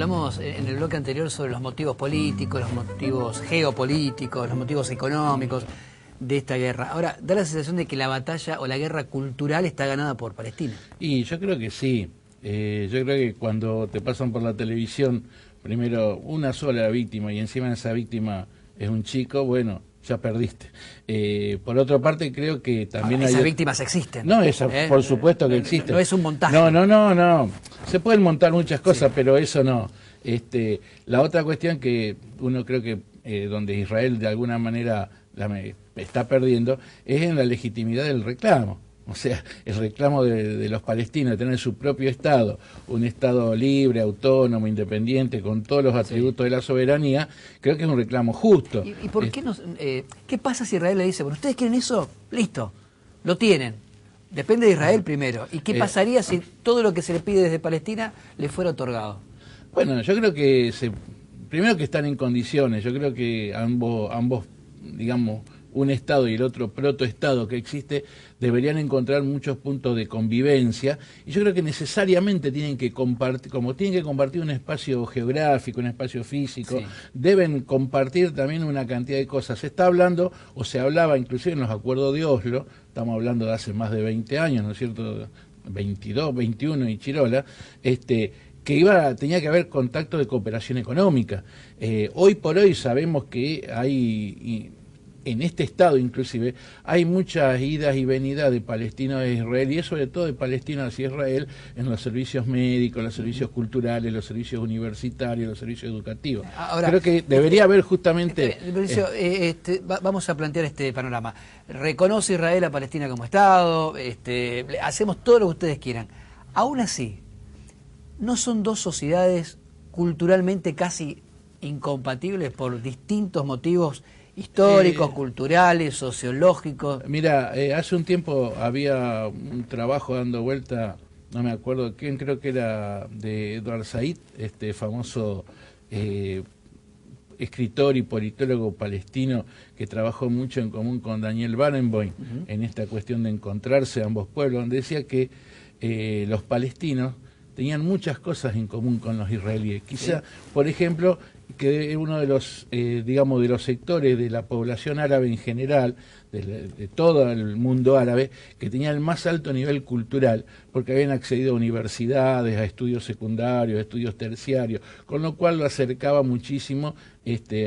Hablamos en el bloque anterior sobre los motivos políticos, los motivos geopolíticos, los motivos económicos de esta guerra. Ahora, da la sensación de que la batalla o la guerra cultural está ganada por Palestina. Y yo creo que sí. Yo creo que cuando te pasan por la televisión, primero una sola víctima y encima esa víctima es un chico, bueno, ya perdiste. Por otra parte, creo que también esas víctimas existen. No, por supuesto que existen. No es un montaje. No. Se pueden montar muchas cosas, sí, pero eso no. La otra cuestión que uno creo que donde Israel de alguna manera está perdiendo es en la legitimidad del reclamo. O sea, el reclamo de los palestinos de tener su propio Estado, un Estado libre, autónomo, independiente, con todos los atributos, sí, de la soberanía, creo que es un reclamo justo. ¿Y por qué qué pasa si Israel le dice, bueno, ustedes quieren eso? Listo, lo tienen. Depende de Israel primero. ¿Y qué pasaría si todo lo que se le pide desde Palestina le fuera otorgado? Bueno, yo creo que primero que están en condiciones. Yo creo que ambos, digamos, un Estado y el otro protoestado que existe, deberían encontrar muchos puntos de convivencia, y yo creo que necesariamente tienen que compartir, como tienen que compartir un espacio geográfico, un espacio físico, sí, deben compartir también una cantidad de cosas. Se está hablando, o se hablaba inclusive en los acuerdos de Oslo, estamos hablando de hace más de 20 años, ¿no es cierto?, 22, 21 y Chirola, que tenía que haber contacto de cooperación económica. Hoy por hoy sabemos que hay... En este estado, inclusive, hay muchas idas y venidas de palestinos a Israel, y sobre todo de palestinos hacia Israel, en los servicios médicos, los servicios culturales, los servicios universitarios, los servicios educativos. Ahora, creo que debería haber justamente... vamos a plantear este panorama. Reconoce Israel a Palestina como Estado, hacemos todo lo que ustedes quieran. Aún así, ¿no son dos sociedades culturalmente casi incompatibles por distintos motivos históricos, culturales, sociológicos? Mira, hace un tiempo había un trabajo dando vuelta, no me acuerdo quién, creo que era de Edward Said, famoso escritor y politólogo palestino que trabajó mucho en común con Daniel Barenboim en esta cuestión de encontrarse ambos pueblos, donde decía que los palestinos tenían muchas cosas en común con los israelíes. Quizá, sí, por ejemplo, que uno de los, digamos, de los sectores de la población árabe en general, de todo el mundo árabe, que tenía el más alto nivel cultural, porque habían accedido a universidades, a estudios secundarios, a estudios terciarios, con lo cual lo acercaba muchísimo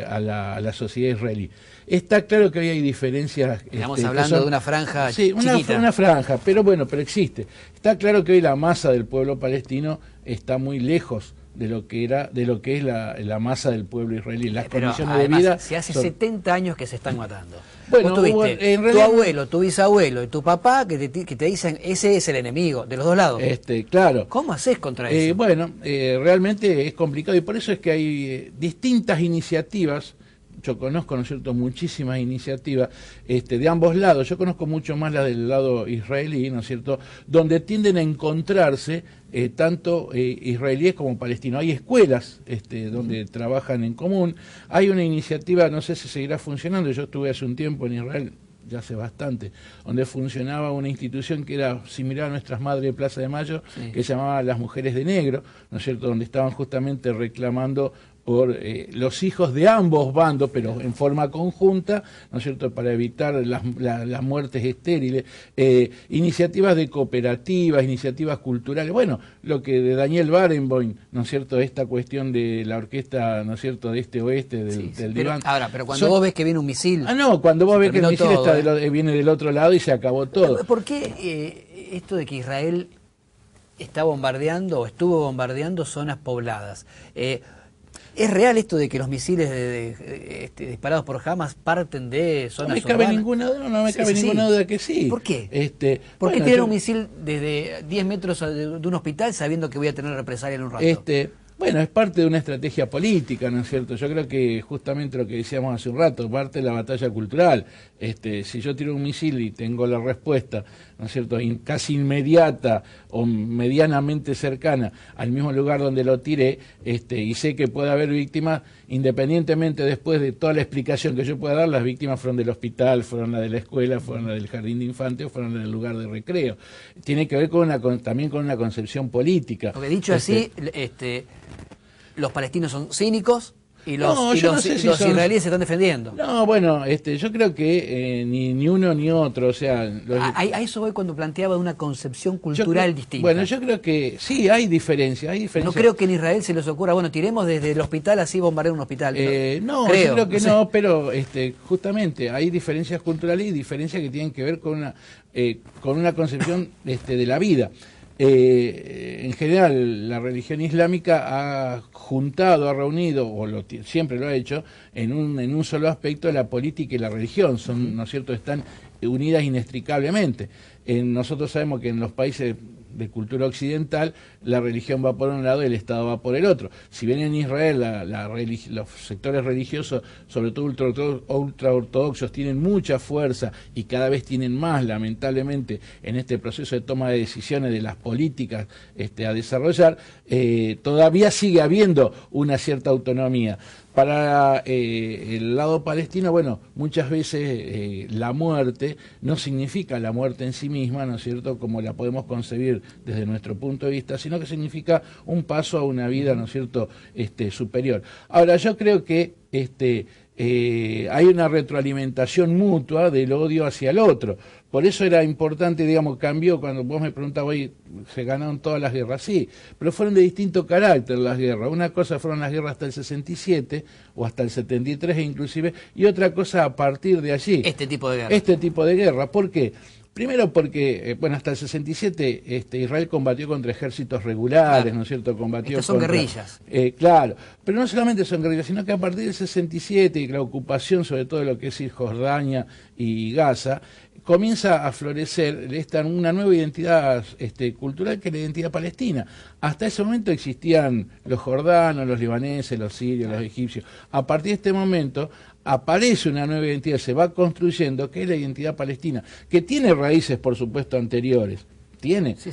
a la sociedad israelí. Está claro que hoy hay diferencias... Estamos hablando de una franja chiquita. Una franja, pero bueno, pero existe. Está claro que hoy la masa del pueblo palestino está muy lejos de lo que es la masa del pueblo israelí. Las condiciones además, de vida... Si hace 70 años que se están matando. Bueno, vos tuviste tu abuelo, tu bisabuelo y tu papá que te dicen ese es el enemigo, de los dos lados. Claro. ¿Cómo haces contra eso? Realmente es complicado, y por eso es que hay distintas iniciativas. Yo conozco, ¿no es cierto?, muchísimas iniciativas de ambos lados. Yo conozco mucho más las del lado israelí, ¿no es cierto?, donde tienden a encontrarse tanto israelíes como palestinos. Hay escuelas donde trabajan en común. Hay una iniciativa, no sé si seguirá funcionando, yo estuve hace un tiempo en Israel, ya hace bastante, donde funcionaba una institución que era similar a nuestras madres de Plaza de Mayo, sí, que se llamaba Las Mujeres de Negro, ¿no es cierto?, donde estaban justamente reclamando por los hijos de ambos bandos, pero en forma conjunta, ¿no es cierto?, para evitar las muertes estériles, iniciativas de cooperativas, iniciativas culturales, bueno, lo que de Daniel Barenboim, ¿no es cierto?, esta cuestión de la orquesta, ¿no es cierto?, de este-oeste, del diván. Pero cuando vos ves que viene un misil... cuando vos ves que el misil viene del otro lado y se acabó todo. ¿Por qué esto de que Israel está bombardeando o estuvo bombardeando zonas pobladas? ¿Es real esto de que los misiles disparados por Hamas parten de zonas urbanas? No me cabe ninguna duda que sí. ¿Por qué? ¿Por qué tirar un misil desde 10 metros de un hospital sabiendo que voy a tener represalia en un rato? Bueno, es parte de una estrategia política, ¿no es cierto? Yo creo que justamente lo que decíamos hace un rato, parte de la batalla cultural. Si yo tiro un misil y tengo la respuesta, ¿no es cierto?, casi inmediata o medianamente cercana al mismo lugar donde lo tiré, y sé que puede haber víctimas, independientemente después de toda la explicación que yo pueda dar, las víctimas fueron del hospital, fueron las de la escuela, fueron las del jardín de infantes o fueron las del lugar de recreo. Tiene que ver también con una concepción política. Porque dicho así, los palestinos son cínicos y los, No, yo no sé si los son- israelíes se están defendiendo. No, bueno, yo creo que ni uno ni otro, o sea... A eso voy cuando planteaba una concepción yo cultural creo- distinta. Bueno, yo creo que sí, hay diferencias, No creo que en Israel se les ocurra, bueno, tiremos desde el hospital así bombardear un hospital. No, creo, yo creo que sé. no, pero justamente hay diferencias culturales y diferencias que tienen que ver con una concepción de la vida. En general, la religión islámica ha juntado, ha reunido, siempre lo ha hecho, en un solo aspecto la política y la religión. Son, ¿no es cierto?, están unidas inextricablemente. Nosotros sabemos que en los países de cultura occidental la religión va por un lado y el Estado va por el otro. Si bien en Israel los sectores religiosos, sobre todo ultraortodoxos, tienen mucha fuerza y cada vez tienen más, lamentablemente, en este proceso de toma de decisiones de las políticas a desarrollar, todavía sigue habiendo una cierta autonomía. Para el lado palestino, bueno, muchas veces la muerte no significa la muerte en sí misma, ¿no es cierto?, como la podemos concebir desde nuestro punto de vista, sino que significa un paso a una vida, ¿no es cierto?, superior. Ahora, yo creo que hay una retroalimentación mutua del odio hacia el otro. Por eso era importante, digamos, cambió cuando vos me preguntabas, hoy se ganaron todas las guerras, sí, pero fueron de distinto carácter las guerras. Una cosa fueron las guerras hasta el 67 o hasta el 73 inclusive, y otra cosa a partir de allí. Este tipo de guerra. Este tipo de guerra. ¿Por qué? Primero porque, bueno, hasta el 67 Israel combatió contra ejércitos regulares, claro, ¿no es cierto? Combatió estas son contra, guerrillas. Claro, pero no solamente son guerrillas, sino que a partir del 67 y la ocupación, sobre todo de lo que es Cisjordania y Gaza, comienza a florecer una nueva identidad cultural que es la identidad palestina. Hasta ese momento existían los jordanos, los libaneses, los sirios, los egipcios. A partir de este momento aparece una nueva identidad, se va construyendo, que es la identidad palestina, que tiene raíces, por supuesto, anteriores. Tiene, sí,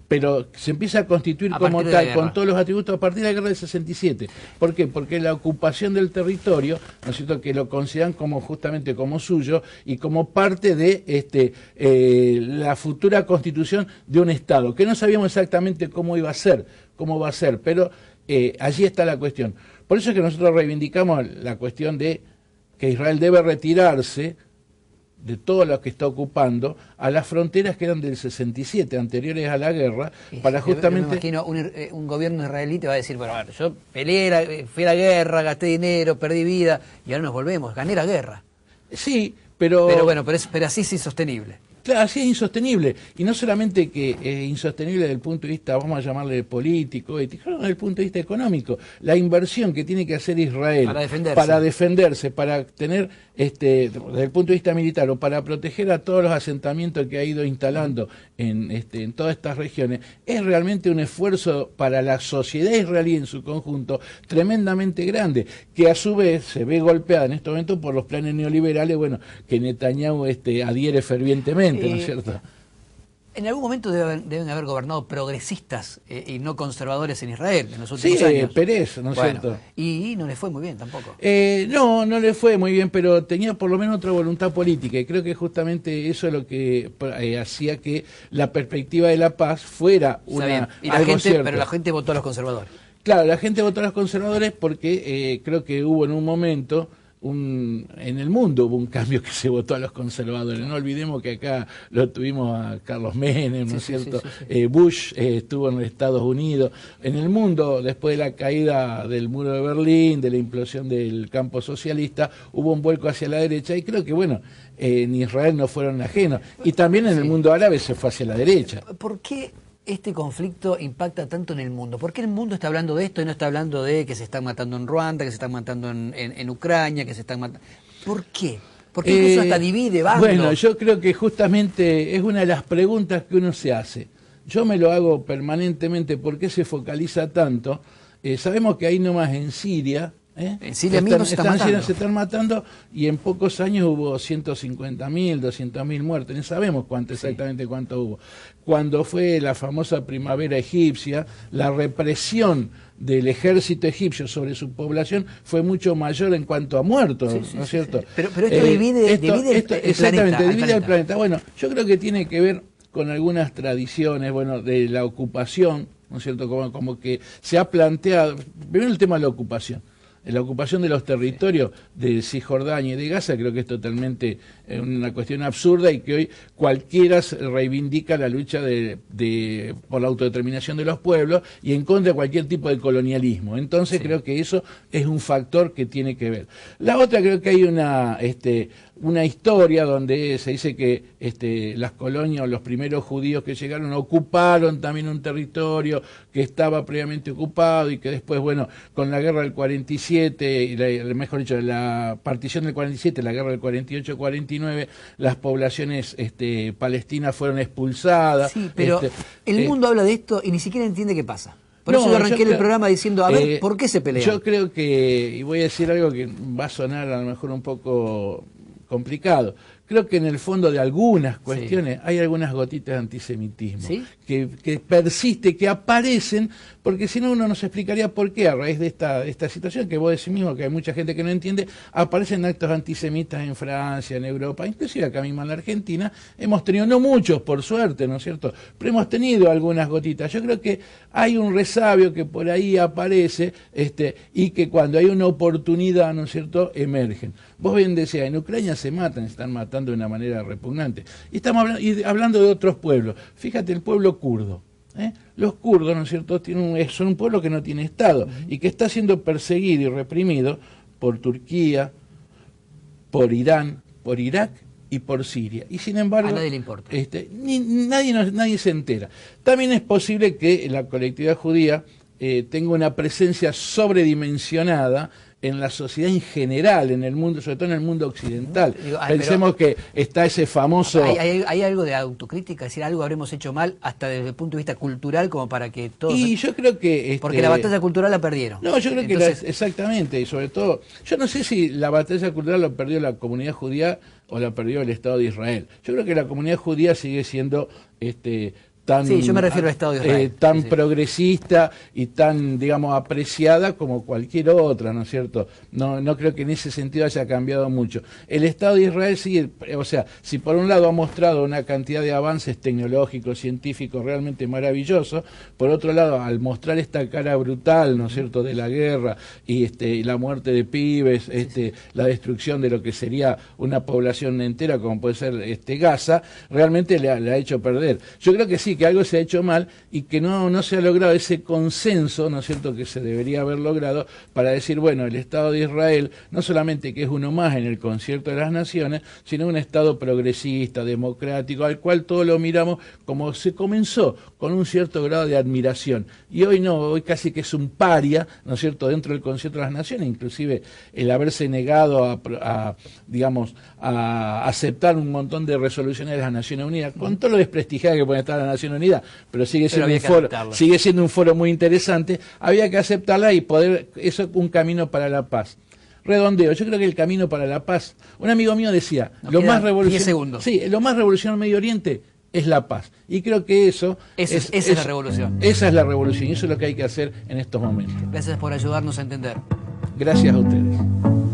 pero se empieza a constituir como tal, con todos los atributos a partir de la guerra del 67. ¿Por qué? Porque la ocupación del territorio, ¿no es cierto?, que lo consideran como justamente como suyo y como parte de la futura constitución de un Estado, que no sabíamos exactamente cómo iba a ser, cómo va a ser, pero allí está la cuestión. Por eso es que nosotros reivindicamos la cuestión de que Israel debe retirarse de todo lo que está ocupando a las fronteras que eran del 67, anteriores a la guerra, para justamente... Yo me imagino un gobierno israelí te va a decir, bueno, a ver, yo peleé, fui a la guerra, gasté dinero, perdí vida, y ahora nos volvemos, gané la guerra. Sí, pero... Pero bueno, pero así es insostenible. Claro, así es insostenible. Y no solamente que es insostenible desde el punto de vista, vamos a llamarle político, ético, sino desde el punto de vista económico. La inversión que tiene que hacer Israel para defenderse, para tener, desde el punto de vista militar, o para proteger a todos los asentamientos que ha ido instalando en todas estas regiones, es realmente un esfuerzo para la sociedad israelí en su conjunto tremendamente grande, que a su vez se ve golpeada en este momento por los planes neoliberales, bueno, que Netanyahu adhiere fervientemente. ¿No es cierto? En algún momento deben haber gobernado progresistas y no conservadores en Israel en los últimos años. Pérez, ¿no es cierto? Y no le fue muy bien tampoco. No le fue muy bien, pero tenía por lo menos otra voluntad política, y creo que justamente eso es lo que hacía que la perspectiva de la paz fuera algo cierto. Pero la gente votó a los conservadores. Claro, la gente votó a los conservadores porque creo que hubo en un momento... en el mundo hubo un cambio que se votó a los conservadores. No olvidemos que acá lo tuvimos a Carlos Menem, ¿no es cierto? Sí. Bush estuvo en los Estados Unidos. En el mundo, después de la caída del muro de Berlín, de la implosión del campo socialista, hubo un vuelco hacia la derecha, y creo que, bueno, en Israel no fueron ajenos. Y también en el mundo árabe se fue hacia la derecha. ¿Por qué este conflicto impacta tanto en el mundo? ¿Por qué el mundo está hablando de esto y no está hablando de que se están matando en Ruanda, que se están matando en Ucrania, que se están matando? ¿Por qué? Porque incluso hasta divide bandos. Bueno, yo creo que justamente es una de las preguntas que uno se hace. Yo me lo hago permanentemente. ¿Por qué se focaliza tanto? Sabemos que ahí nomás en Siria... En Siria mismo se están matando, y en pocos años hubo 150.000, 200.000 muertos. No sabemos exactamente cuánto hubo. Cuando fue la famosa primavera egipcia, la represión del ejército egipcio sobre su población fue mucho mayor en cuanto a muertos, ¿no es cierto? Pero esto divide exactamente, divide el planeta. Bueno, yo creo que tiene que ver con algunas tradiciones, bueno, de la ocupación, ¿no es cierto? Como que se ha planteado, primero el tema de la ocupación de los territorios de Cisjordania y de Gaza, creo que es totalmente una cuestión absurda y que hoy cualquiera reivindica la lucha por la autodeterminación de los pueblos y en contra de cualquier tipo de colonialismo. Entonces creo que eso es un factor que tiene que ver. La otra, creo que hay una historia donde se dice que las colonias, los primeros judíos que llegaron, ocuparon también un territorio que estaba previamente ocupado y que después, bueno, con la guerra del 47, mejor dicho, la partición del 47, la guerra del 48-49, las poblaciones palestinas fueron expulsadas. Sí, pero el mundo habla de esto y ni siquiera entiende qué pasa. Por eso yo arranqué el programa diciendo, a ver, ¿por qué se pelean? Yo creo que, y voy a decir algo que va a sonar a lo mejor un poco complicado, creo que en el fondo de algunas cuestiones hay algunas gotitas de antisemitismo que persiste, que aparecen, porque si no uno nos explicaría por qué a raíz de esta situación, que vos decís mismo que hay mucha gente que no entiende, aparecen actos antisemitas en Francia, en Europa, inclusive acá mismo en la Argentina, hemos tenido, no muchos por suerte, ¿no es cierto?, pero hemos tenido algunas gotitas. Yo creo que hay un resabio que por ahí aparece y que cuando hay una oportunidad, ¿no es cierto?, emergen. Vos bien decías, en Ucrania se están matando de una manera repugnante. Y estamos hablando de otros pueblos. Fíjate, el pueblo kurdo. Los kurdos, ¿no es cierto?, son un pueblo que no tiene Estado y que está siendo perseguido y reprimido por Turquía, por Irán, por Irak y por Siria. Y sin embargo, a nadie le importa. Nadie se entera. También es posible que la colectividad judía tenga una presencia sobredimensionada en la sociedad en general, en el mundo, sobre todo en el mundo occidental. Pensemos que está ese famoso... ¿Hay algo de autocrítica? Es decir, algo habremos hecho mal hasta desde el punto de vista cultural como para que todos... Y yo creo que... porque la batalla cultural la perdieron. No, yo creo que exactamente, y sobre todo... Yo no sé si la batalla cultural la perdió la comunidad judía o la perdió el Estado de Israel. Yo creo que la comunidad judía sigue siendo... sí, yo me refiero al Estado de Israel. Tan progresista y tan, digamos, apreciada como cualquier otra, ¿no es cierto? No creo que en ese sentido haya cambiado mucho. El Estado de Israel sigue, o sea, si por un lado ha mostrado una cantidad de avances tecnológicos, científicos realmente maravillosos, por otro lado, al mostrar esta cara brutal, ¿no es cierto?, de la guerra y la muerte de pibes, la destrucción de lo que sería una población entera, como puede ser Gaza, realmente le ha hecho perder. Yo creo que sí, que algo se ha hecho mal y que no se ha logrado ese consenso, ¿no es cierto?, que se debería haber logrado para decir, bueno, el Estado de Israel no solamente que es uno más en el concierto de las naciones, sino un Estado progresista, democrático, al cual todos lo miramos como se comenzó, con un cierto grado de admiración. Y hoy no, hoy casi que es un paria, ¿no es cierto?, dentro del concierto de las naciones, inclusive el haberse negado a aceptar un montón de resoluciones de las Naciones Unidas, con todo lo desprestigiada que puede estar la Nación Unida, pero sigue siendo un foro muy interesante, había que aceptarla y poder, eso es un camino para la paz. Redondeo, yo creo que el camino para la paz, un amigo mío decía, lo más revolucionario en Medio Oriente es la paz, y creo que esa es la revolución. Esa es la revolución, y eso es lo que hay que hacer en estos momentos. Gracias por ayudarnos a entender. Gracias a ustedes.